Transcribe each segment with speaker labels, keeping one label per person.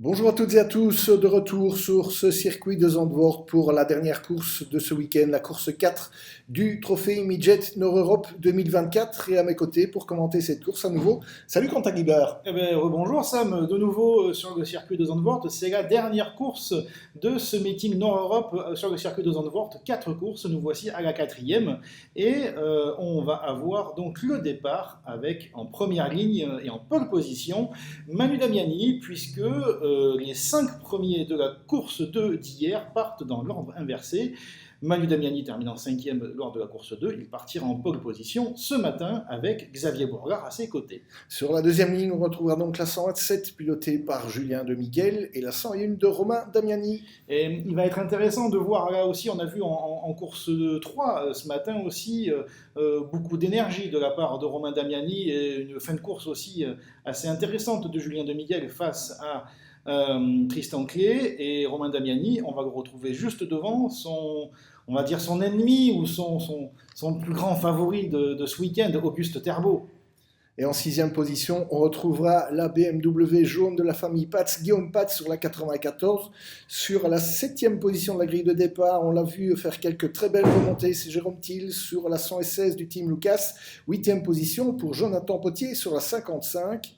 Speaker 1: Bonjour à toutes et à tous, de retour sur ce circuit de Zandvoort pour la dernière course de ce week-end, la course 4 du trophée Midget Nord-Europe 2024. Et à mes côtés pour commenter cette course à nouveau, salut Quentin Guibert.
Speaker 2: Bonjour Sam, de nouveau sur le circuit de Zandvoort. C'est la dernière course de ce meeting Nord-Europe sur le circuit de Zandvoort. 4 courses, nous voici à la quatrième. Et on va avoir donc le départ avec en première ligne et en pole position Manu Damiani, puisque les 5 premiers de la course 2 d'hier partent dans l'ordre inversé. Manu Damiani terminant 5e lors de la course 2, il partira en pole position ce matin avec Xavier Bourgard à ses côtés.
Speaker 1: Sur la deuxième ligne, on retrouvera donc la 127 pilotée par Julien de Miguel et la 101 de Romain Damiani.
Speaker 2: Et il va être intéressant de voir, là aussi on a vu en course 3 ce matin aussi beaucoup d'énergie de la part de Romain Damiani et une fin de course aussi assez intéressante de Julien de Miguel face à Tristan Clé. Et Romain Damiani, on va le retrouver juste devant on va dire son ennemi ou son plus grand favori de ce week-end, Auguste Terbo.
Speaker 1: Et en 6e position, on retrouvera la BMW jaune de la famille Patz, Guillaume Patz sur la 94. Sur la 7e position de la grille de départ, on l'a vu faire quelques très belles remontées, c'est Jérôme Thiel sur la 116 du team Lucas. 8e position pour Jonathan Potier sur la 55.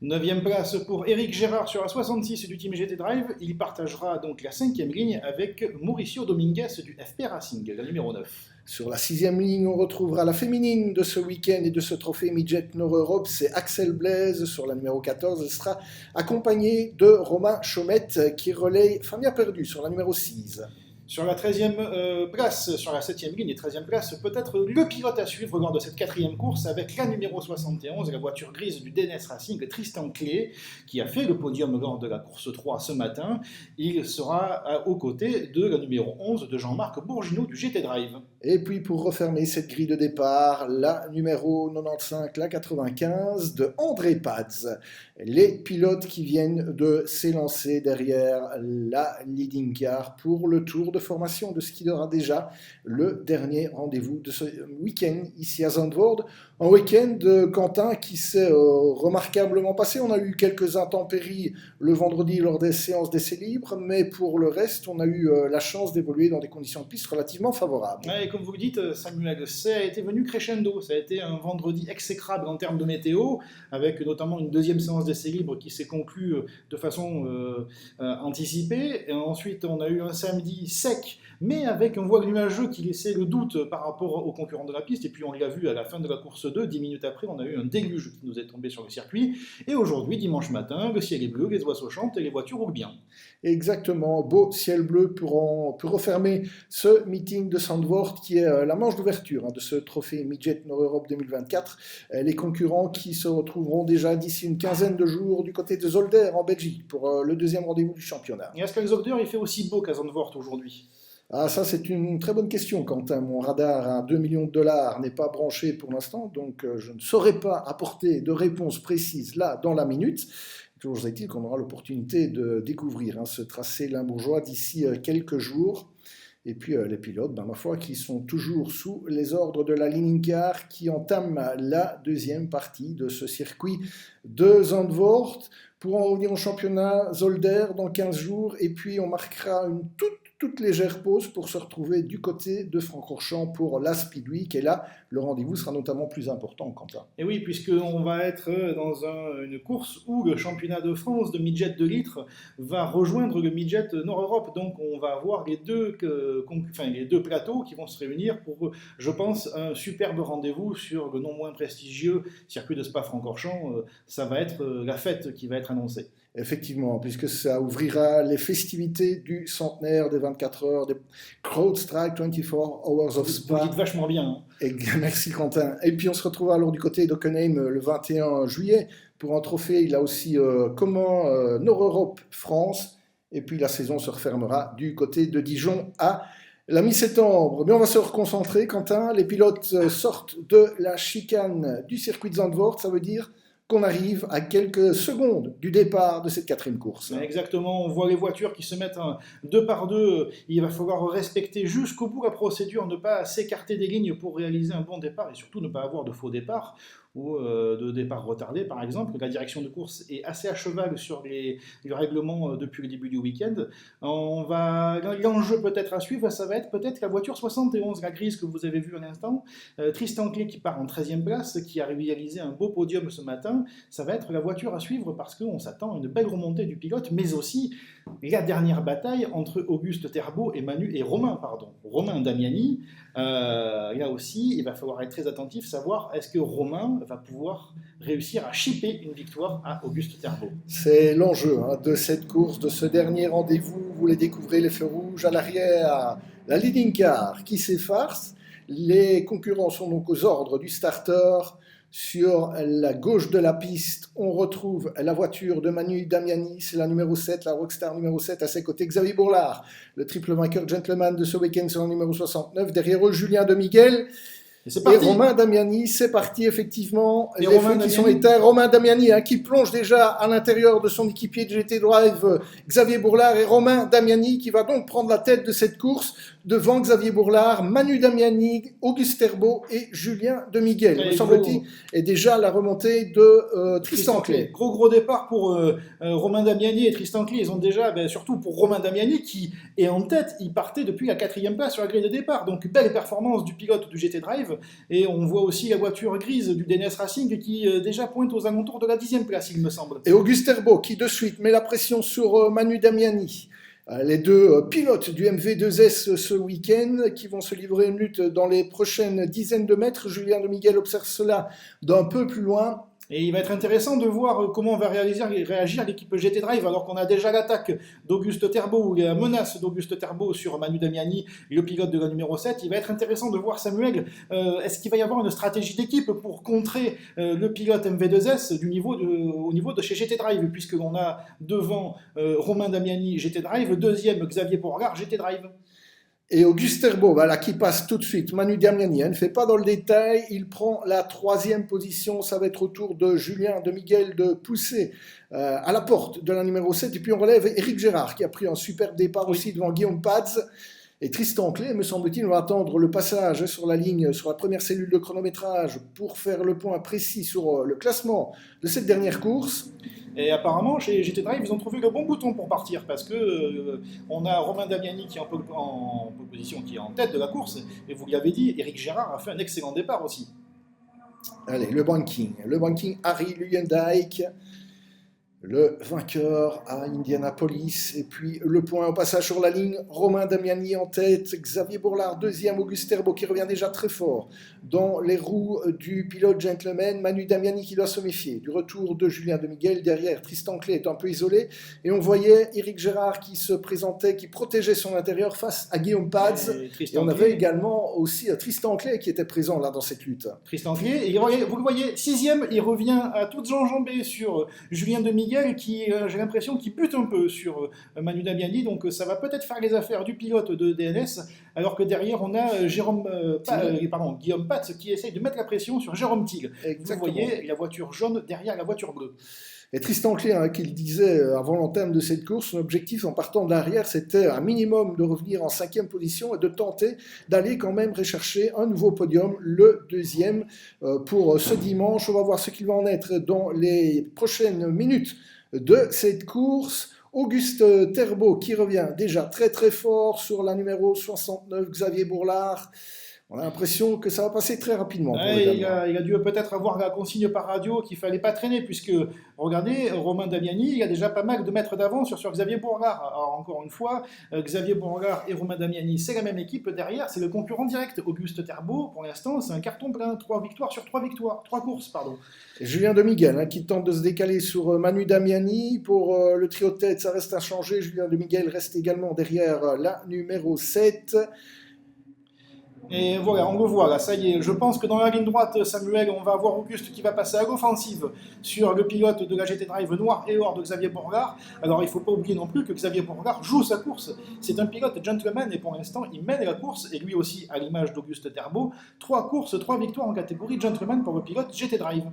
Speaker 2: 9e place pour Éric Gérard sur la 66 du team GT Drive. Il partagera donc la 5e ligne avec Mauricio Dominguez du FP Racing, la numéro 9.
Speaker 1: Sur la 6e ligne, on retrouvera la féminine de ce week-end et de ce trophée Midget Nord-Europe. C'est Axel Blaise sur la numéro 14. Elle sera accompagnée de Romain Chaumette qui relaye Famia Perdu sur la numéro 6.
Speaker 2: Sur la 13e place, sur la 7e ligne et 13e place, peut-être le pilote à suivre lors de cette 4e course avec la numéro 71, la voiture grise du DNS Racing, Tristan Clé, qui a fait le podium lors de la course 3 ce matin. Il sera aux côtés de la numéro 11 de Jean-Marc Bourgineau du GT Drive.
Speaker 1: Et puis pour refermer cette grille de départ, la numéro 95, la 95 de André Paz. Les pilotes qui viennent de s'élancer derrière la leading car pour le tour de formation de ce qui sera déjà le dernier rendez-vous de ce week-end ici à Zandvoort. Un week-end, Quentin, qui s'est remarquablement passé. On a eu quelques intempéries le vendredi lors des séances d'essais libres, mais pour le reste, on a eu la chance d'évoluer dans des conditions de piste relativement favorables.
Speaker 2: Ouais, et comme vous le dites, Samuel, ça a été venu crescendo. Ça a été un vendredi exécrable en termes de météo, avec notamment une deuxième séance d'essais libres qui s'est conclue de façon anticipée. Et ensuite, on a eu un samedi sec, mais avec un voile nuageux qui laissait le doute par rapport aux concurrents de la piste. Et puis on l'a vu à la fin de la course 2, 10 minutes après, on a eu un déluge qui nous est tombé sur le circuit. Et aujourd'hui, dimanche matin, le ciel est bleu, les oiseaux chantent et les voitures roulent bien.
Speaker 1: Exactement, beau ciel bleu pour refermer ce meeting de Zandvoort qui est la manche d'ouverture de ce trophée Midget Nord-Europe 2024. Les concurrents qui se retrouveront déjà d'ici une quinzaine de jours du côté de Zolder en Belgique pour le deuxième rendez-vous du championnat.
Speaker 2: Et est-ce qu'à Zolder, il fait aussi beau qu'à Zandvoort aujourd'hui ?
Speaker 1: Ah, ça, c'est une très bonne question, Quentin. Mon radar à 2 millions de dollars n'est pas branché pour l'instant, donc je ne saurais pas apporter de réponse précise là, dans la minute. Toujours est-il qu'on aura l'opportunité de découvrir ce tracé limbourgeois d'ici quelques jours. Et puis les pilotes, ma foi, qui sont toujours sous les ordres de la Leading Car qui entame la deuxième partie de ce circuit de Zandvoort. Pour en revenir au championnat, Zolder dans 15 jours. Et puis on marquera une toute légère pause pour se retrouver du côté de Francorchamps pour la Speed Week. Et là, le rendez-vous sera notamment plus important, Quentin.
Speaker 2: Et oui, puisqu'on va être dans une course où le championnat de France de midget de litre va rejoindre le midget Nord-Europe. Donc on va avoir les deux plateaux qui vont se réunir pour, je pense, un superbe rendez-vous sur le non moins prestigieux circuit de Spa-Francorchamps. Ça va être la fête qui va être annoncée.
Speaker 1: Effectivement, puisque ça ouvrira les festivités du centenaire des 24 heures, des CrowdStrike 24 Hours of Spa.
Speaker 2: Vous dites vachement bien. Hein.
Speaker 1: Et, merci Quentin. Et puis on se retrouvera alors du côté d'Hockenheim le 21 juillet pour un trophée. Il a aussi Nord-Europe France. Et puis la saison se refermera du côté de Dijon à la mi-septembre. Mais on va se reconcentrer, Quentin. Les pilotes sortent de la chicane du circuit de Zandvoort. Ça veut dire qu'on arrive à quelques secondes du départ de cette quatrième course.
Speaker 2: Exactement, on voit les voitures qui se mettent deux par deux. Il va falloir respecter jusqu'au bout la procédure, ne pas s'écarter des lignes pour réaliser un bon départ et surtout ne pas avoir de faux départ. ou de départ retardé par exemple. La direction de course est assez à cheval sur le règlement depuis le début du week-end. L'enjeu peut-être à suivre, ça va être peut-être la voiture 71, la grise que vous avez vue à l'instant. Tristan Clay qui part en 13e place, qui a réalisé un beau podium ce matin. Ça va être la voiture à suivre parce qu'on s'attend à une belle remontée du pilote, mais aussi la dernière bataille entre Auguste Terbo et Romain Damiani. Là aussi, il va falloir être très attentif, savoir est-ce que Romain va pouvoir réussir à chipper une victoire à Auguste Terbo.
Speaker 1: C'est l'enjeu de cette course, de ce dernier rendez-vous. Vous les découvrez, les feux rouges à l'arrière, la leading car qui s'efface. Les concurrents sont donc aux ordres du starter. Sur la gauche de la piste, on retrouve la voiture de Manu Damiani, c'est la numéro 7, la Rockstar numéro 7, à ses côtés Xavier Bourlard, le triple vainqueur gentleman de ce week-end sur le numéro 69, derrière eux Julien de Miguel. Et Romain Damiani, c'est parti effectivement. Les feux qui sont éteints. Romain Damiani qui plonge déjà à l'intérieur de son équipier de GT Drive, Xavier Bourlard, et Romain Damiani qui va donc prendre la tête de cette course devant Xavier Bourlard, Manu Damiani, Auguste Terbo et Julien de Miguel. Me semble-t-il, et déjà la remontée de Tristan Clay.
Speaker 2: Gros départ pour Romain Damiani et Tristan Clay. Ils ont déjà, surtout pour Romain Damiani qui est en tête, il partait depuis la 4e place sur la grille de départ. Donc belle performance du pilote du GT Drive. Et on voit aussi la voiture grise du DNS Racing qui déjà pointe aux alentours de la 10e place, il me semble.
Speaker 1: Et Auguste Terbo qui de suite met la pression sur Manu Damiani. Les deux pilotes du MV2S ce week-end qui vont se livrer une lutte dans les prochaines dizaines de mètres. Julien de Miguel observe cela d'un peu plus loin.
Speaker 2: Et il va être intéressant de voir comment va réagir l'équipe GT Drive alors qu'on a déjà l'attaque d'Auguste Terbo ou la menace d'Auguste Terbo sur Manu Damiani, le pilote de la numéro 7. Il va être intéressant de voir Samuel, est-ce qu'il va y avoir une stratégie d'équipe pour contrer le pilote MV2S au niveau de chez GT Drive, puisque l'on a devant Romain Damiani GT Drive, deuxième Xavier Bourlard GT Drive.
Speaker 1: Et Auguste Terbo, qui passe tout de suite. Manu Damiani ne fait pas dans le détail. Il prend la 3e position. Ça va être au tour de Julien de Miguel de pousser à la porte de la numéro 7. Et puis on relève Éric Gérard qui a pris un super départ aussi devant Guillaume Paz. Et Tristan Clay, me semble-t-il, va attendre le passage sur la ligne, sur la première cellule de chronométrage pour faire le point précis sur le classement de cette dernière course.
Speaker 2: Et apparemment, chez GT Drive, ils ont trouvé le bon bouton pour partir parce que on a Romain Damiani qui est en position, qui est en tête de la course. Et vous l'avez dit, Éric Gérard a fait un excellent départ aussi.
Speaker 1: Allez, le banking Harry Luyendijk, le vainqueur à Indianapolis. Et puis le point au passage sur la ligne, Romain Damiani en tête, Xavier Bourlard deuxième, Auguste Terbo qui revient déjà très fort dans les roues du pilote gentleman, Manu Damiani qui doit se méfier du retour de Julien de Miguel. Derrière, Tristan Clay est un peu isolé et on voyait Éric Gérard qui se présentait, qui protégeait son intérieur face à Guillaume Paz. Et on avait également aussi Tristan Clay qui était présent là dans cette lutte.
Speaker 2: Tristan Clay, et vous le voyez, 6e, il revient à toutes enjambées sur Julien de Miguel qui, j'ai l'impression, qu'il bute un peu sur Manu Damiani, donc ça va peut-être faire les affaires du pilote de DNS, alors que derrière on a Guillaume Paz qui essaye de mettre la pression sur Jérôme Tigre. Vous voyez la voiture jaune derrière la voiture bleue.
Speaker 1: Et Tristan Clay, qui le disait avant l'entame de cette course, son objectif en partant de l'arrière, c'était un minimum de revenir en 5e position et de tenter d'aller quand même rechercher un nouveau podium, le 2e, pour ce dimanche. On va voir ce qu'il va en être dans les prochaines minutes de cette course. Auguste Terbo qui revient déjà très très fort sur la numéro 69, Xavier Bourlard. On a l'impression que ça va passer très rapidement.
Speaker 2: Il a dû peut-être avoir la consigne par radio qu'il ne fallait pas traîner, puisque, regardez, Romain Damiani, il a déjà pas mal de mètres d'avance sur Xavier Bourlard. Alors, encore une fois, Xavier Bourlard et Romain Damiani, c'est la même équipe. Derrière, c'est le concurrent direct. Auguste Terbo, pour l'instant, c'est un carton plein. 3 courses, pardon.
Speaker 1: Et Julien de Miguel, qui tente de se décaler sur Manu Damiani. Pour le trio de tête, ça reste inchangé. Julien de Miguel reste également derrière la numéro 7.
Speaker 2: Et voilà, on le voit là, ça y est. Je pense que dans la ligne droite, Samuel, on va avoir Auguste qui va passer à l'offensive sur le pilote de la GT Drive noir et or de Xavier Bourlard. Alors il ne faut pas oublier non plus que Xavier Bourlard joue sa course. C'est un pilote gentleman et pour l'instant, il mène la course. Et lui aussi, à l'image d'Auguste Terbo, 3 courses, 3 victoires en catégorie gentleman pour le pilote GT Drive.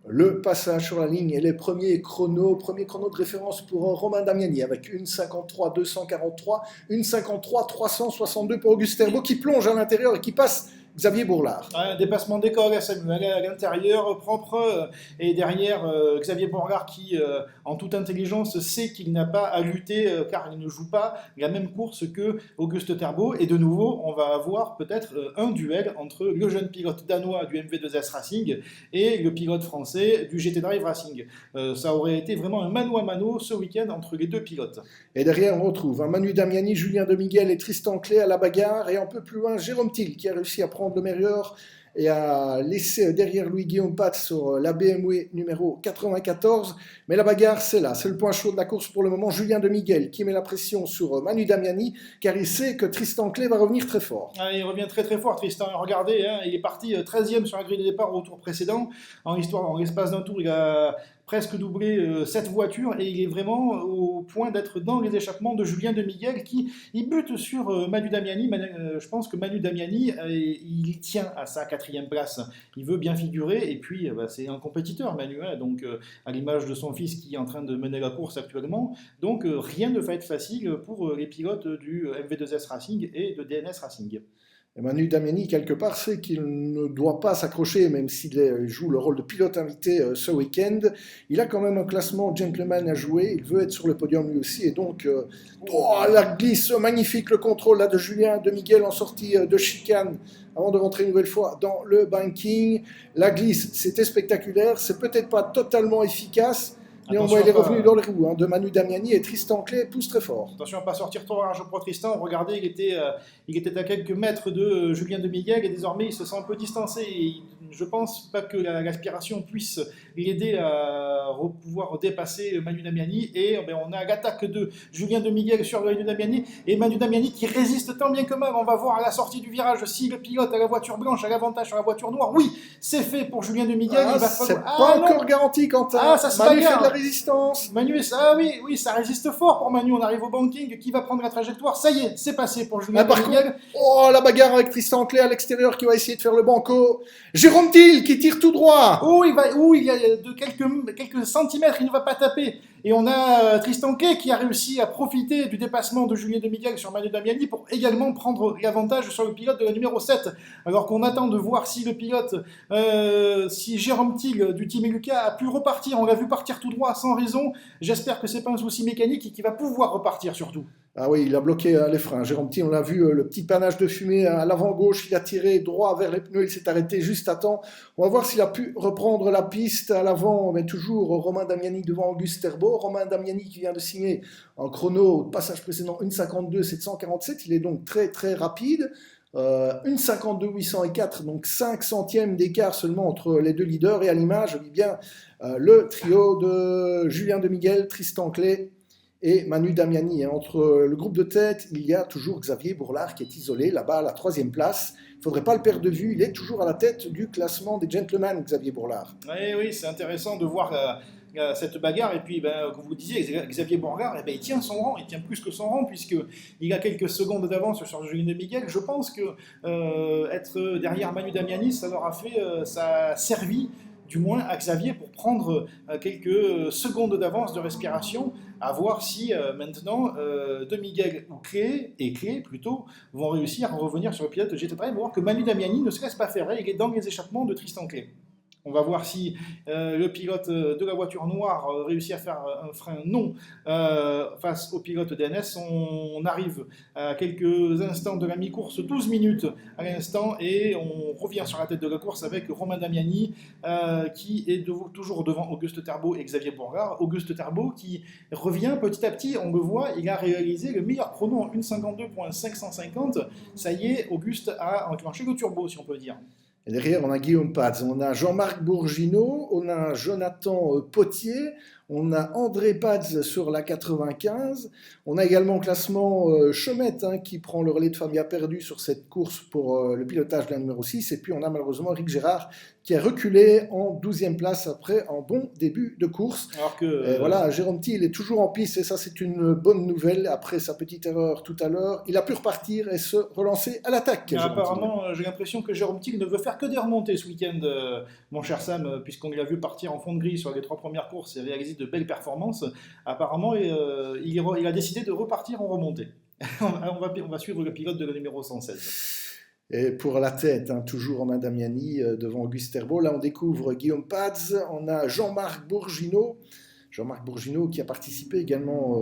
Speaker 1: Le passage sur la ligne et les premiers chronos de référence pour Romain Damiani avec 1,53,243, 1,53,362 pour Auguste Terbo qui plonge à l'intérieur et qui passe Xavier Bourlard.
Speaker 2: Un dépassement d'école à Samuel à l'intérieur, propre, et derrière Xavier Bourlard qui, en toute intelligence, sait qu'il n'a pas à lutter car il ne joue pas la même course que Auguste Terbo. Et de nouveau, on va avoir peut-être un duel entre le jeune pilote danois du MV2S Racing et le pilote français du GT Drive Racing. Ça aurait été vraiment un mano à mano ce week-end entre les deux pilotes.
Speaker 1: Et derrière, on retrouve Manu Damiani, Julien De Miguel et Tristan Clé à la bagarre. Et un peu plus loin, Jérôme Thiel qui a réussi à prendre le meilleur et à laisser derrière lui Guillaume Pat sur la BMW numéro 94. Mais la bagarre, c'est là, c'est le point chaud de la course pour le moment. Julien De Miguel qui met la pression sur Manu Damiani car il sait que Tristan Clé va revenir très fort.
Speaker 2: Ah, il revient très très fort, Tristan. Regardez, hein, il est parti 13e sur la grille de départ au tour précédent. En l'espace d'un tour, il a presque doublé cette voiture et il est vraiment au point d'être dans les échappements de Julien De Miguel qui il bute sur Manu Damiani. Je pense que Manu Damiani, il tient à sa 4e place. Il veut bien figurer et puis c'est un compétiteur, Manu, hein, donc à l'image de son fils qui est en train de mener la course actuellement. Donc rien ne va être facile pour les pilotes du MV2S Racing et de DNS Racing.
Speaker 1: Et Manu Damiani, quelque part, sait qu'il ne doit pas s'accrocher, même s'il joue le rôle de pilote invité ce week-end. Il a quand même un classement gentleman à jouer, il veut être sur le podium lui aussi, et donc, la glisse magnifique, le contrôle là, de Julien De Miguel en sortie de chicane, avant de rentrer une nouvelle fois dans le banking. La glisse, c'était spectaculaire, c'est peut-être pas totalement efficace, néanmoins, il est revenu dans les roues de Manu Damiani et Tristan Clé pousse très fort.
Speaker 2: Attention à ne pas sortir trop large pour Tristan. Regardez, il était à quelques mètres de Julien De Miguel et désormais il se sent un peu distancé. Et je ne pense pas que l'aspiration puisse l'aider à pouvoir dépasser Manu Damiani. Et on a l'attaque de Julien De Miguel sur Manu Damiani. Et Manu Damiani qui résiste tant bien que mal. On va voir à la sortie du virage si le pilote à la voiture blanche a l'avantage sur la voiture noire. Oui, c'est fait pour Julien De Miguel.
Speaker 1: C'est pas encore garanti, Quentin.
Speaker 2: Ça se
Speaker 1: Manu fait de la résistance.
Speaker 2: Manu, oui, ça résiste fort pour Manu. On arrive au banking, qui va prendre la trajectoire. Ça y est, c'est passé pour Julien De Miguel.
Speaker 1: La bagarre avec Tristan Clé à l'extérieur qui va essayer de faire le banco. Jérôme Thiel qui tire tout droit.
Speaker 2: Il y a de quelques centimètres, il ne va pas taper. Et on a Tristan Clé qui a réussi à profiter du dépassement de Julien De Miguel sur Manu Damiani pour également prendre l'avantage sur le pilote de la numéro 7. Alors qu'on attend de voir si le pilote, si Jérôme Thiel du Team Lucas a pu repartir. On l'a vu partir tout droit sans raison. J'espère que c'est pas un souci mécanique et qu'il va pouvoir repartir surtout.
Speaker 1: Ah oui, il a bloqué les freins. Jérôme Thiel, on l'a vu, le petit panache de fumée à l'avant gauche, il a tiré droit vers les pneus, il s'est arrêté juste à temps. On va voir s'il a pu reprendre la piste à l'avant, mais toujours Romain Damiani devant Auguste Terbo. Romain Damiani qui vient de signer en chrono au passage précédent 1,52 747, il est donc très très rapide. 1,52 804, donc 5 centièmes d'écart seulement entre les deux leaders. Et à l'image, on dit bien le trio de Julien De Miguel, Tristan Clé et Manu Damiani. Entre le groupe de tête, il y a toujours Xavier Bourlard qui est isolé là-bas à la 3e place. Il ne faudrait pas le perdre de vue, il est toujours à la tête du classement des gentlemen, Xavier Bourlard.
Speaker 2: Oui, c'est intéressant de voir cette bagarre. Et puis, comme vous disiez, Xavier Bourlard, il tient son rang, il tient plus que son rang, puisqu'il a quelques secondes d'avance sur Julien De Miguel. Je pense que être derrière Manu Damiani, ça a servi du moins à Xavier pour prendre quelques secondes d'avance de respiration, à voir si maintenant De Miguel ou Clé plutôt vont réussir à revenir sur le pilote de GT Drive, voir que Manu Damiani ne se laisse pas faire, il est dans les échappements de Tristan Clé. On va voir si le pilote de la voiture noire réussit à faire un frein non face au pilote DNS. On arrive à quelques instants de la mi-course, 12 minutes à l'instant, et on revient sur la tête de la course avec Romain Damiani qui est toujours devant Auguste Terbo et Xavier Bourlard. Auguste Terbo qui revient petit à petit, on le voit, il a réalisé le meilleur chrono en 1,52.550. Ça y est, Auguste a enclenché le turbo, si on peut dire.
Speaker 1: Et derrière, on a Guillaume Paz, on a Jean-Marc Bourgineau, on a Jonathan Potier, on a André Paz sur la 95, on a également au classement Chemette qui prend le relais de Fabien Perdu sur cette course pour le pilotage de la numéro 6, et puis on a malheureusement Eric Gérard qui a reculé en 12e place après un bon début de course.
Speaker 2: Alors que
Speaker 1: voilà, Jérôme Thiel est toujours en piste et ça c'est une bonne nouvelle. Après sa petite erreur tout à l'heure, il a pu repartir et se relancer à l'attaque.
Speaker 2: Apparemment, j'ai l'impression que Jérôme Thiel ne veut faire que des remontées ce week-end, mon cher Sam, puisqu'on l'a vu partir en fond de grille sur les 3 premières courses et réaliser de belles performances. Apparemment, il a décidé de repartir en remontée. On va suivre le pilote de la numéro 116.
Speaker 1: Et pour la tête, hein, toujours Romain Damiani devant Auguste Herbault. Là, on découvre Guillaume Paz. On a Jean-Marc Bourginot. Jean-Marc Bourginot qui a participé également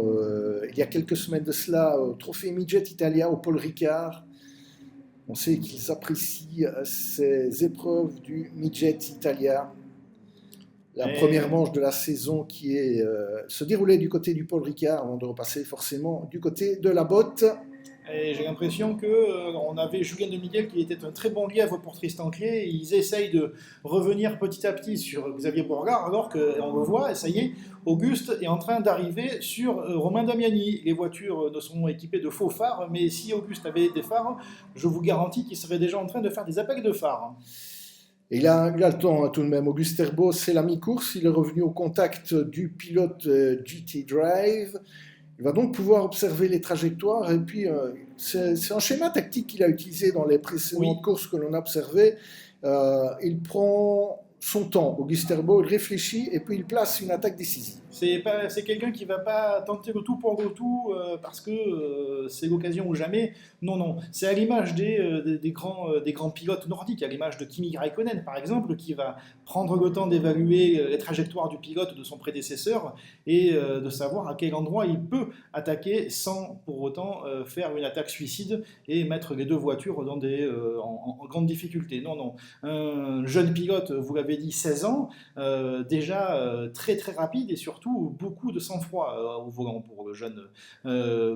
Speaker 1: il y a quelques semaines de cela au Trophée Midget Italia au Paul Ricard. On sait qu'ils apprécient ces épreuves du Midget Italia. La première manche de la saison qui se déroulait du côté du Paul Ricard avant de repasser forcément du côté de la botte.
Speaker 2: Et j'ai l'impression qu'on avait Julien de Miguel qui était un très bon lièvre pour Tristan Clé. Ils essayent de revenir petit à petit sur Xavier Bourgard, alors qu'on le voit, et ça y est, Auguste est en train d'arriver sur Romain Damiani. Les voitures ne sont équipées de faux phares, mais si Auguste avait des phares, je vous garantis qu'il serait déjà en train de faire des appels de phares.
Speaker 1: Et il a le temps hein, tout de même. Auguste Herbault, c'est la mi-course. Il est revenu au contact du pilote GT Drive. Il va donc pouvoir observer les trajectoires et puis c'est un schéma tactique qu'il a utilisé dans les précédentes courses que l'on a observées. Il prend son temps, Auguste Herbault, il réfléchit et puis il place une attaque décisive.
Speaker 2: C'est quelqu'un qui ne va pas tenter le tout pour le tout parce que c'est l'occasion ou jamais. Non, non. C'est à l'image des grands pilotes nordiques, à l'image de Kimi Räikkönen par exemple, qui va prendre le temps d'évaluer les trajectoires du pilote de son prédécesseur et de savoir à quel endroit il peut attaquer sans pour autant faire une attaque suicide et mettre les deux voitures en grande difficulté. Non, non. Un jeune pilote, vous l'avez dit, 16 ans, déjà très très rapide et surtout beaucoup de sang-froid au volant pour le jeune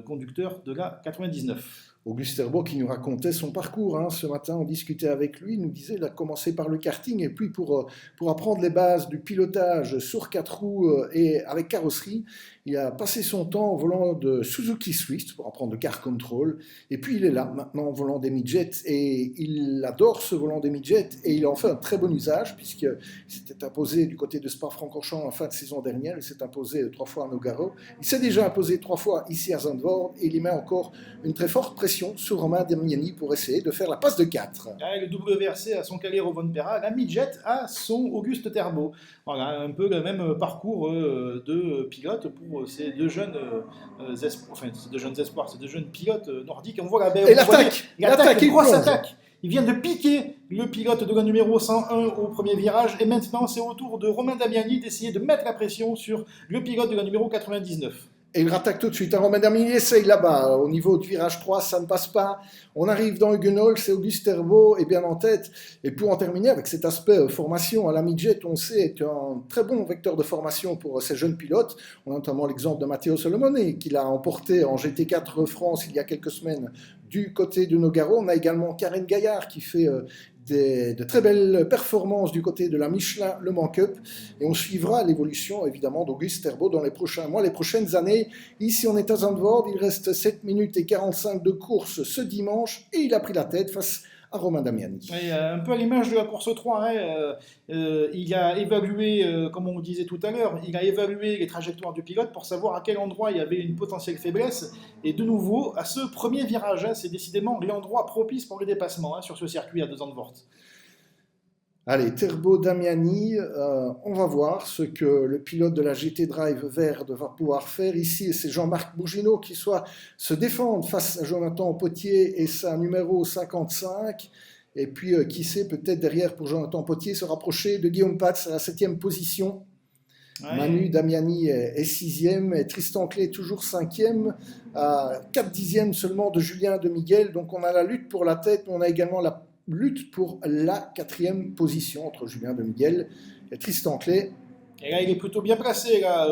Speaker 2: conducteur de la 99.
Speaker 1: Auguste Herbault qui nous racontait son parcours. Hein. Ce matin, on discutait avec lui. Il nous disait qu'il a commencé par le karting et puis pour apprendre les bases du pilotage sur 4 roues et avec carrosserie, il a passé son temps au volant de Suzuki Swift pour apprendre le car control. Et puis il est là maintenant au volant des midgets et il adore ce volant des midgets et il en fait un très bon usage puisqu'il s'était imposé du côté de Spa-Francorchamps en fin de saison dernière. Il s'est imposé 3 fois à Nogaro. Il s'est déjà imposé 3 fois ici à Zandvoort et il y met encore une très forte pression sur Romain Damiani pour essayer de faire la passe de 4.
Speaker 2: Le WRC a son Calero Von Pera, la midget a son Auguste Herbault. Voilà, un peu le même parcours de pilote pour ces deux jeunes espoirs, ces deux jeunes pilotes nordiques. On voit
Speaker 1: et l'attaque,
Speaker 2: une grosse attaque. Il vient de piquer le pilote de la numéro 101 au premier virage et maintenant c'est au tour de Romain Damiani d'essayer de mettre la pression sur le pilote de la numéro 99.
Speaker 1: Et il rattaque tout de suite. Romain Damiani essaye là-bas. Au niveau du virage 3, ça ne passe pas. On arrive dans Huguenol, c'est Auguste Herbault est bien en tête. Et pour en terminer avec cet aspect formation à la midget, on sait est un très bon vecteur de formation pour ces jeunes pilotes. On a notamment l'exemple de Matteo Solomone qui l'a emporté en GT4 France il y a quelques semaines du côté de Nogaro. On a également Karen Gaillard qui fait de très belles performances du côté de la Michelin Le Mans Cup et on suivra l'évolution évidemment d'Auguste Herbault dans les prochains mois, les prochaines années. Ici on est à Zandvoort, il reste 7 minutes et 45 de course ce dimanche et il a pris la tête face à Romain Damiani.
Speaker 2: Et, un peu à l'image de la course 3, il a évalué, comme on disait tout à l'heure, il a évalué les trajectoires du pilote pour savoir à quel endroit il y avait une potentielle faiblesse. Et de nouveau, à ce premier virage, c'est décidément l'endroit propice pour les dépassements sur ce circuit à 2 Zandvoort.
Speaker 1: Allez, Herbault Damiani, on va voir ce que le pilote de la GT Drive Verde va pouvoir faire ici. C'est Jean-Marc Bourginot qui soit se défendre face à Jonathan Potier et sa numéro 55. Et puis, qui sait, peut-être derrière pour Jonathan Potier se rapprocher de Guillaume Paz à la 7e position. Ouais. Manu Damiani est 6e et Tristan Clé toujours 5e, à 4 dixièmes seulement de Julien de Miguel. Donc on a la lutte pour la tête, mais on a également la lutte pour la 4e position entre Julien de Miguel et Tristan Clé.
Speaker 2: Et là, il est plutôt bien placé, là,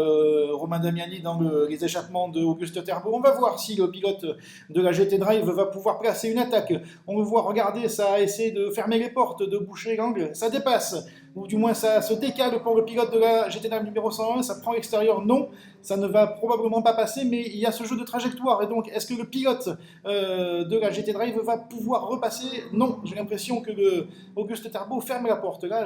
Speaker 2: Romain Damiani, dans les échappements de Auguste Herbault. On va voir si le pilote de la GT Drive va pouvoir placer une attaque. On le voit, regardez, ça a essayé de fermer les portes, de boucher l'angle. Ça dépasse, ou du moins ça se décale pour le pilote de la GT Drive numéro 101. Ça prend l'extérieur, non. Ça ne va probablement pas passer, mais il y a ce jeu de trajectoire. Et donc, est-ce que le pilote de la GT Drive va pouvoir repasser? Non, j'ai l'impression que Auguste Herbault ferme la porte. Là,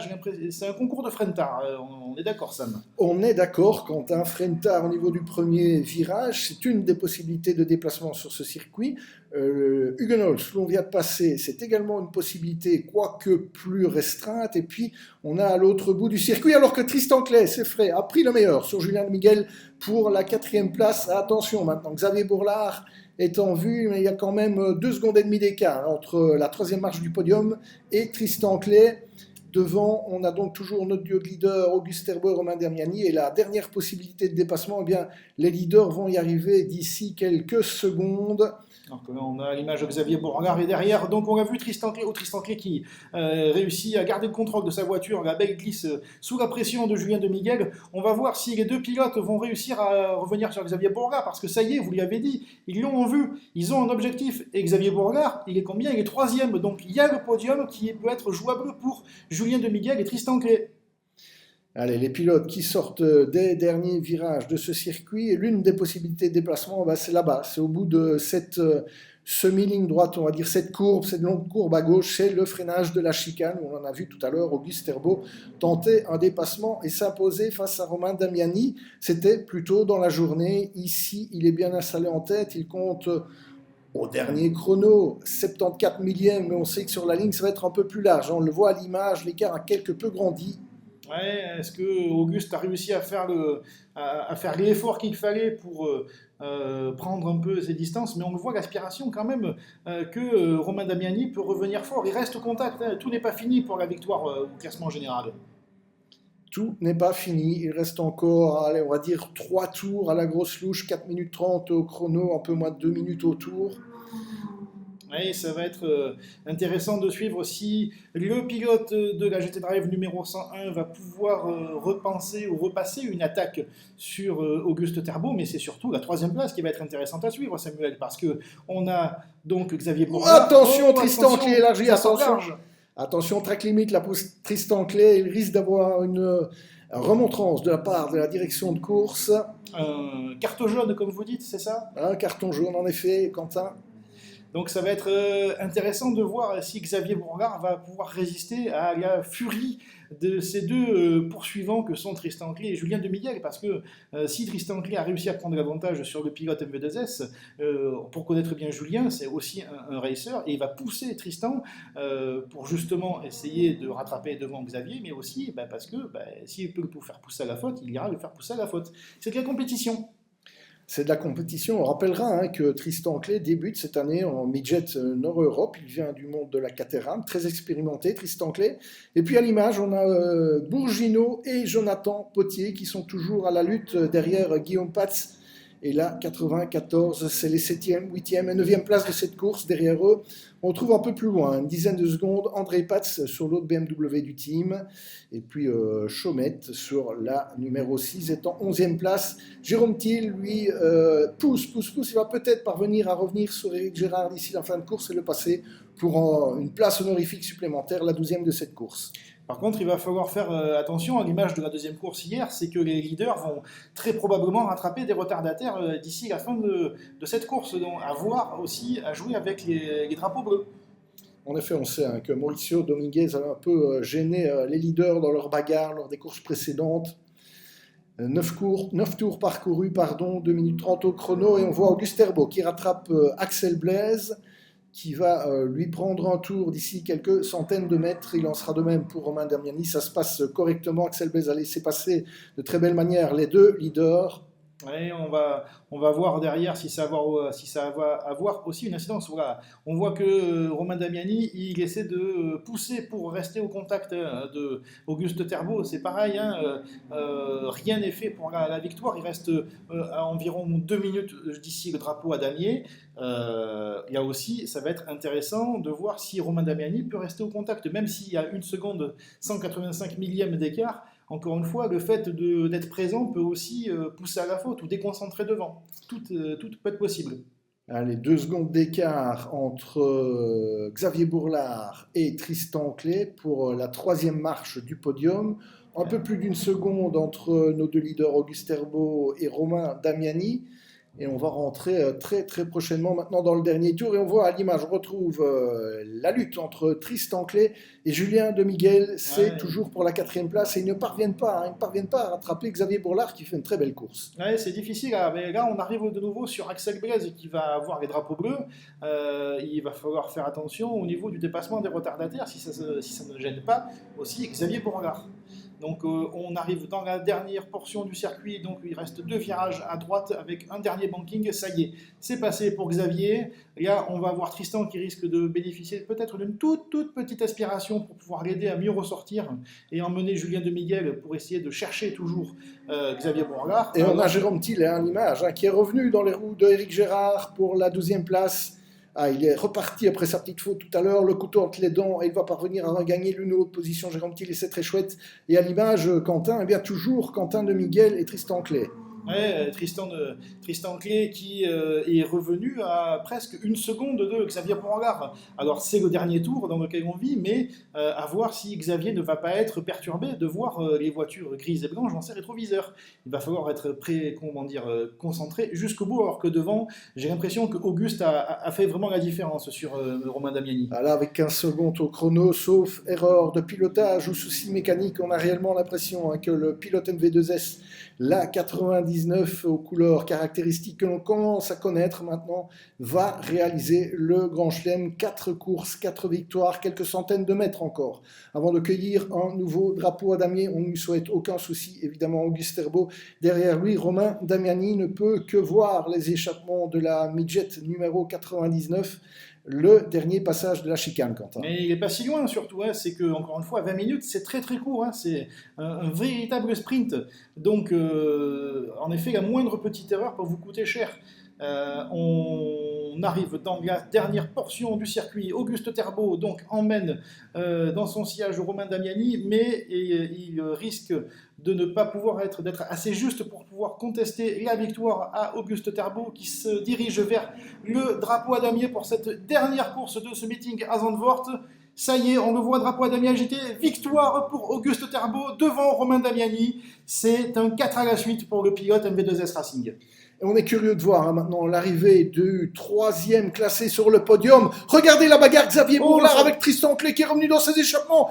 Speaker 2: c'est un concours de frein-tard. On est d'accord, Sam?
Speaker 1: On est d'accord, quand un frein-tard au niveau du premier virage, c'est une des possibilités de déplacement sur ce circuit. Huguenot, où l'on vient de passer, c'est également une possibilité, quoique plus restreinte. Et puis, on a à l'autre bout du circuit, alors que Tristan Clay, c'est frais, a pris le meilleur sur Julien de Miguel pour la 4e place. Attention, maintenant, Xavier Bourlard est en vue, mais il y a quand même 2 secondes et demie d'écart entre la 3e marche du podium et Tristan Clay. Devant, on a donc toujours notre duo de leader, Auguste Herbeau et Romain Damiani. Et la dernière possibilité de dépassement, eh bien, les leaders vont y arriver d'ici quelques secondes.
Speaker 2: Donc là, on a l'image de Xavier Beauregard et derrière, donc on a vu Tristan Clay qui réussit à garder le contrôle de sa voiture, la belle glisse sous la pression de Julien de Miguel. On va voir si les 2 pilotes vont réussir à revenir sur Xavier Beauregard, parce que ça y est, vous l'avez dit, ils l'ont en vue, ils ont un objectif. Et Xavier Beauregard, il est combien? Il est 3e, donc il y a le podium qui peut être jouable pour Julien de Miguel et Tristan Clay.
Speaker 1: Allez, les pilotes qui sortent des derniers virages de ce circuit, et l'une des possibilités de déplacement, c'est là-bas, c'est au bout de cette semi-ligne droite, on va dire cette courbe, cette longue courbe à gauche, c'est le freinage de la chicane, où on en a vu tout à l'heure Auguste Herbeau tenter un dépassement et s'imposer face à Romain Damiani. C'était plus tôt dans la journée. Ici, il est bien installé en tête, il compte au dernier chrono 74 millièmes, mais on sait que sur la ligne, ça va être un peu plus large. On le voit à l'image, l'écart a quelque peu grandi.
Speaker 2: Ouais, est-ce que Auguste a réussi à faire l'effort qu'il fallait pour prendre un peu ses distances? Mais on le voit, l'aspiration quand même, que Romain Damiani peut revenir fort. Il reste au contact, hein. Tout n'est pas fini pour la victoire au classement général.
Speaker 1: Tout n'est pas fini, il reste encore, allez, on va dire 3 tours à la grosse louche, 4 minutes 30 au chrono, un peu moins de 2 minutes au tour.
Speaker 2: Oui, ça va être intéressant de suivre si le pilote de la GT Drive numéro 101 va pouvoir repenser ou repasser une attaque sur Auguste Herbeau, mais c'est surtout la 3e place qui va être intéressante à suivre, Samuel, parce que on a donc Xavier Bourlard.
Speaker 1: Attention, Tristan Clay élargi, attention.
Speaker 2: Large.
Speaker 1: Attention, track limite, la pousse Tristan Clay, il risque d'avoir une remontrance de la part de la direction de course.
Speaker 2: Carte jaune, comme vous dites, c'est ça?
Speaker 1: Un carton jaune, en effet, Quentin.
Speaker 2: Donc ça va être intéressant de voir si Xavier Bourgard va pouvoir résister à la furie de ces 2 poursuivants que sont Tristan Clay et Julien de Miguel, parce que si Tristan Clay a réussi à prendre l'avantage sur le pilote MV2S, pour connaître bien Julien, c'est aussi un racer, et il va pousser Tristan pour justement essayer de rattraper devant Xavier, mais aussi parce que s'il peut le faire pousser à la faute, il ira le faire pousser à la faute. C'est de la compétition.
Speaker 1: C'est de la compétition. On rappellera que Tristan Clay débute cette année en midget Nord-Europe. Il vient du monde de la Caterham, très expérimenté, Tristan Clay. Et puis à l'image, on a Bourgino et Jonathan Potier qui sont toujours à la lutte derrière Guillaume Patz. Et là, 94, c'est les 7e, 8e et 9e places de cette course. Derrière eux, on trouve un peu plus loin, une dizaine de secondes, André Patz sur l'autre BMW du team. Et puis Chaumette sur la numéro 6 étant 11e place. Jérôme Thiel, lui, pousse. Il va peut-être parvenir à revenir sur Éric Gérard d'ici la fin de course et le passer pour une place honorifique supplémentaire, la 12e de cette course.
Speaker 2: Par contre, il va falloir faire attention à l'image de la 2e course hier, c'est que les leaders vont très probablement rattraper des retardataires d'ici la fin de cette course. Donc, à voir aussi à jouer avec les drapeaux bleus.
Speaker 1: En effet, on sait que Mauricio Dominguez a un peu gêné les leaders dans leur bagarre lors des courses précédentes. 9 tours parcourus, 2 minutes 30 au chrono, et on voit Auguste Herbeau qui rattrape Axel Blaise, qui va lui prendre un tour d'ici quelques centaines de mètres. Il en sera de même pour Romain Damiani. Ça se passe correctement. Axel Blaise a laissé passer de très belle manière les 2 leaders.
Speaker 2: Ouais, on va voir derrière si ça va avoir aussi une incidence. Voilà. On voit que Romain Damiani, il essaie de pousser pour rester au contact de Auguste Herbeau. C'est pareil, rien n'est fait pour la victoire. Il reste à environ 2 minutes d'ici le drapeau à damier. Là aussi, ça va être intéressant de voir si Romain Damiani peut rester au contact, même s'il y a 1 seconde 185 millièmes d'écart. Encore une fois, le fait d'être présent peut aussi pousser à la faute ou déconcentrer devant. Tout peut être possible.
Speaker 1: Allez, 2 secondes d'écart entre Xavier Bourlard et Tristan Clay pour la 3e marche du podium. Un peu plus d'1 seconde entre nos 2 leaders, Auguste Herbeau et Romain Damiani. Et on va rentrer très très prochainement maintenant dans le dernier tour. Et on voit à l'image, on retrouve la lutte entre Tristan Clay et Julien de Miguel. C'est
Speaker 2: Ouais.
Speaker 1: toujours pour la 4e place et ils ne parviennent pas, hein, ils ne parviennent pas à rattraper Xavier Bourlard qui fait une très belle course.
Speaker 2: Ouais, c'est difficile, là. Mais là, on arrive de nouveau sur Axel Blaise qui va avoir les drapeaux bleus. Il va falloir faire attention au niveau du dépassement des retardataires, si ça ne gêne pas. Aussi, Xavier Bourgard. Donc, on arrive dans la dernière portion du circuit. Donc, il reste 2 virages à droite avec un dernier banking. Ça y est, c'est passé pour Xavier. Là, on va avoir Tristan qui risque de bénéficier peut-être d'une toute petite aspiration pour pouvoir l'aider à mieux ressortir et emmener Julien de Miguel pour essayer de chercher toujours Xavier Bourgard.
Speaker 1: Et on a Jérôme Thiel à l'image, hein, qui est revenu dans les roues de Éric Gérard pour la 12e place. Ah, il est reparti après sa petite faute tout à l'heure, le couteau entre les dents, et il va parvenir à regagner l'une ou l'autre position. Jérôme Thiel, et c'est très chouette. Et à l'image, Quentin, eh bien toujours Quentin de Miguel et Tristan Clay.
Speaker 2: Ouais, Tristan Clay qui est revenu à presque 1 seconde de Xavier Bourgard. Alors c'est le dernier tour dans lequel on vit, mais à voir si Xavier ne va pas être perturbé de voir les voitures grises et blanches dans ses rétroviseurs. Il va falloir être concentré jusqu'au bout, alors que devant, j'ai l'impression que Auguste a fait vraiment la différence sur Romain Damiani.
Speaker 1: Ah là, avec 15 secondes au chrono, sauf erreur de pilotage ou souci mécanique, on a réellement l'impression que le pilote MV2S, la 99 aux couleurs caractéristiques que l'on commence à connaître maintenant, va réaliser le Grand Chelem. 4 courses, 4 victoires, quelques centaines de mètres encore. Avant de cueillir un nouveau drapeau à damier, on ne lui souhaite aucun souci. Évidemment, Auguste Herbeau, derrière lui, Romain Damiani ne peut que voir les échappements de la midget numéro 99. Le dernier passage de la chicane, Quentin.
Speaker 2: Mais il n'est pas si loin surtout, hein. C'est que, encore une fois, 20 minutes, c'est très très court, hein. C'est un véritable sprint. Donc, en effet, la moindre petite erreur peut vous coûter cher. On arrive dans la dernière portion du circuit. Auguste Herbeau donc emmène dans son sillage Romain Damiani, mais il risque de ne pas pouvoir d'être assez juste pour pouvoir contester la victoire à Auguste Herbeau qui se dirige vers le drapeau à damier pour cette dernière course de ce meeting à Zandvoort. Ça y est, on le voit, drapeau à damier agité, victoire pour Auguste Herbeau devant Romain Damiani. C'est un 4 à la suite pour le pilote MV2S Racing.
Speaker 1: Et on est curieux de voir maintenant l'arrivée du 3e classé sur le podium. Regardez la bagarre, Xavier Bourgard avec Tristan Clay qui est revenu dans ses échappements.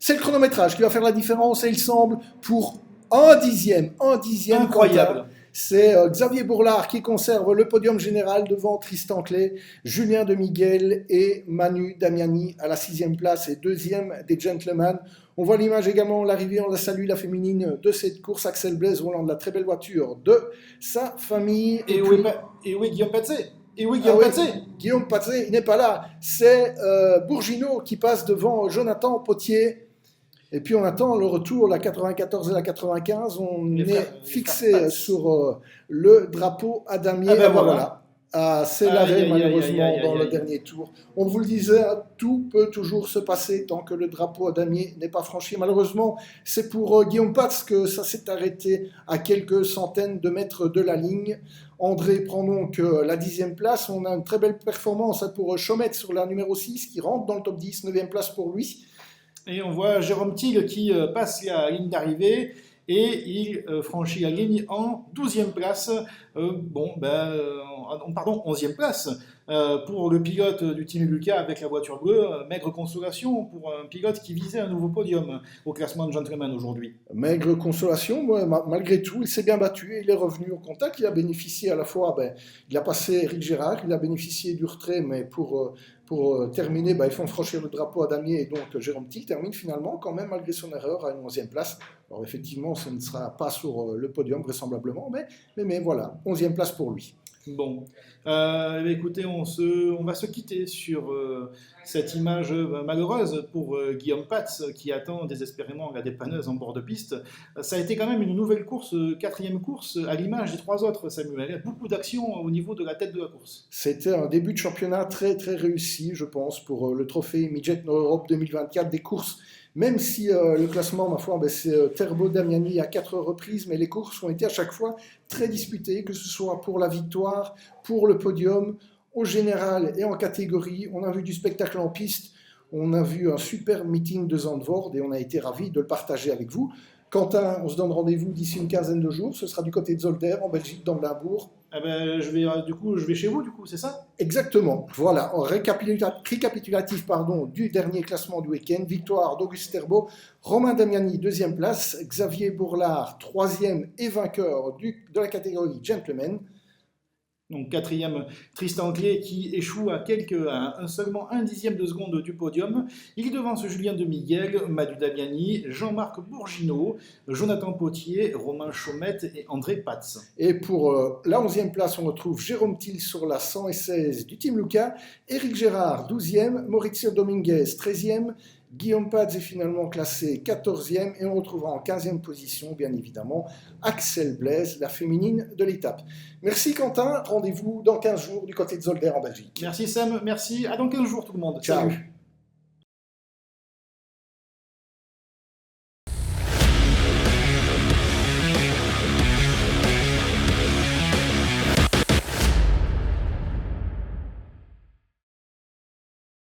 Speaker 1: C'est le chronométrage qui va faire la différence et il semble pour un dixième.
Speaker 2: Incroyable.
Speaker 1: Quentin. C'est Xavier Bourgard qui conserve le podium général devant Tristan Clay, Julien de Miguel et Manu Damiani à la 6e place et 2e des gentlemen. On voit l'image également, l'arrivée, on la salue, la féminine de cette course, Axel Blaise roulant de la très belle voiture de sa famille.
Speaker 2: Et où est Guillaume Patzé?
Speaker 1: Guillaume Patzé, il n'est pas là. C'est Bourgino qui passe devant Jonathan Potier. Et puis on attend le retour, la 94 et la 95. On est fixé sur le drapeau à damier.
Speaker 2: Ah ben voilà.
Speaker 1: C'est l'arrêt malheureusement dans le dernier tour. On vous le disait, tout peut toujours se passer tant que le drapeau à damier n'est pas franchi. Malheureusement, c'est pour Guillaume Patz que ça s'est arrêté à quelques centaines de mètres de la ligne. André prend donc la 10e place. On a une très belle performance pour Chomet sur la numéro 6 qui rentre dans le top 10, 9e place pour lui.
Speaker 2: Et on voit Jérôme Thiel qui passe la ligne d'arrivée et il franchit la ligne en 12e place. 11e place pour le pilote du Team Lucas avec la voiture bleue. Maigre consolation pour un pilote qui visait un nouveau podium au classement de gentleman aujourd'hui.
Speaker 1: Maigre consolation, malgré tout, il s'est bien battu et il est revenu au contact. Il a bénéficié à la fois, il a passé Éric Gérard, il a bénéficié du retrait, mais pour terminer, ils font franchir le drapeau à damier et donc Jérôme Thiel termine finalement quand même malgré son erreur à une 11e place. Alors effectivement, ce ne sera pas sur le podium vraisemblablement, mais voilà, 11e place pour lui.
Speaker 2: Bon, écoutez, on va se quitter sur cette image malheureuse pour Guillaume Patz qui attend désespérément la dépanneuse en bord de piste. Ça a été quand même une nouvelle course, 4e course, à l'image des 3 autres, Samuel. Il y a beaucoup d'actions au niveau de la tête de la course.
Speaker 1: C'était un début de championnat très très réussi, je pense, pour le trophée Midget Nord-Europe 2024 des courses. Même si le classement, ma foi, c'est Terbo Damiani à 4 reprises, mais les courses ont été à chaque fois très disputées, que ce soit pour la victoire, pour le podium, au général et en catégorie. On a vu du spectacle en piste, on a vu un super meeting de Zandvoort et on a été ravis de le partager avec vous. Quentin, on se donne rendez-vous d'ici une quinzaine de jours. Ce sera du côté de Zolder, en Belgique, dans le Limbourg.
Speaker 2: Ah ben, je vais chez vous, du coup, c'est ça?
Speaker 1: Exactement. Voilà, en récapitulatif du dernier classement du week-end. Victoire d'Auguste Herbeau, Romain Damiani, deuxième place, Xavier Bourlard, troisième et vainqueur de la catégorie Gentleman.
Speaker 2: Donc quatrième, Tristan Clé qui échoue à seulement un dixième de seconde du podium. Il devance Julien de Miguel, Madu Damiani, Jean-Marc Bourgineau, Jonathan Potier, Romain Chaumette et André Patz.
Speaker 1: Et pour la 11e place, on retrouve Jérôme Thiel sur la 116 du Team Luca, Éric Gérard 12e, Maurizio Dominguez 13e, Guillaume Paz est finalement classé 14e et on retrouvera en 15e position, bien évidemment, Axel Blaise, la féminine de l'étape. Merci Quentin, rendez-vous dans 15 jours du côté de Zolder en Belgique.
Speaker 2: Merci Sam, merci. À dans 15 jours tout le monde.
Speaker 1: Ciao.
Speaker 2: Salut.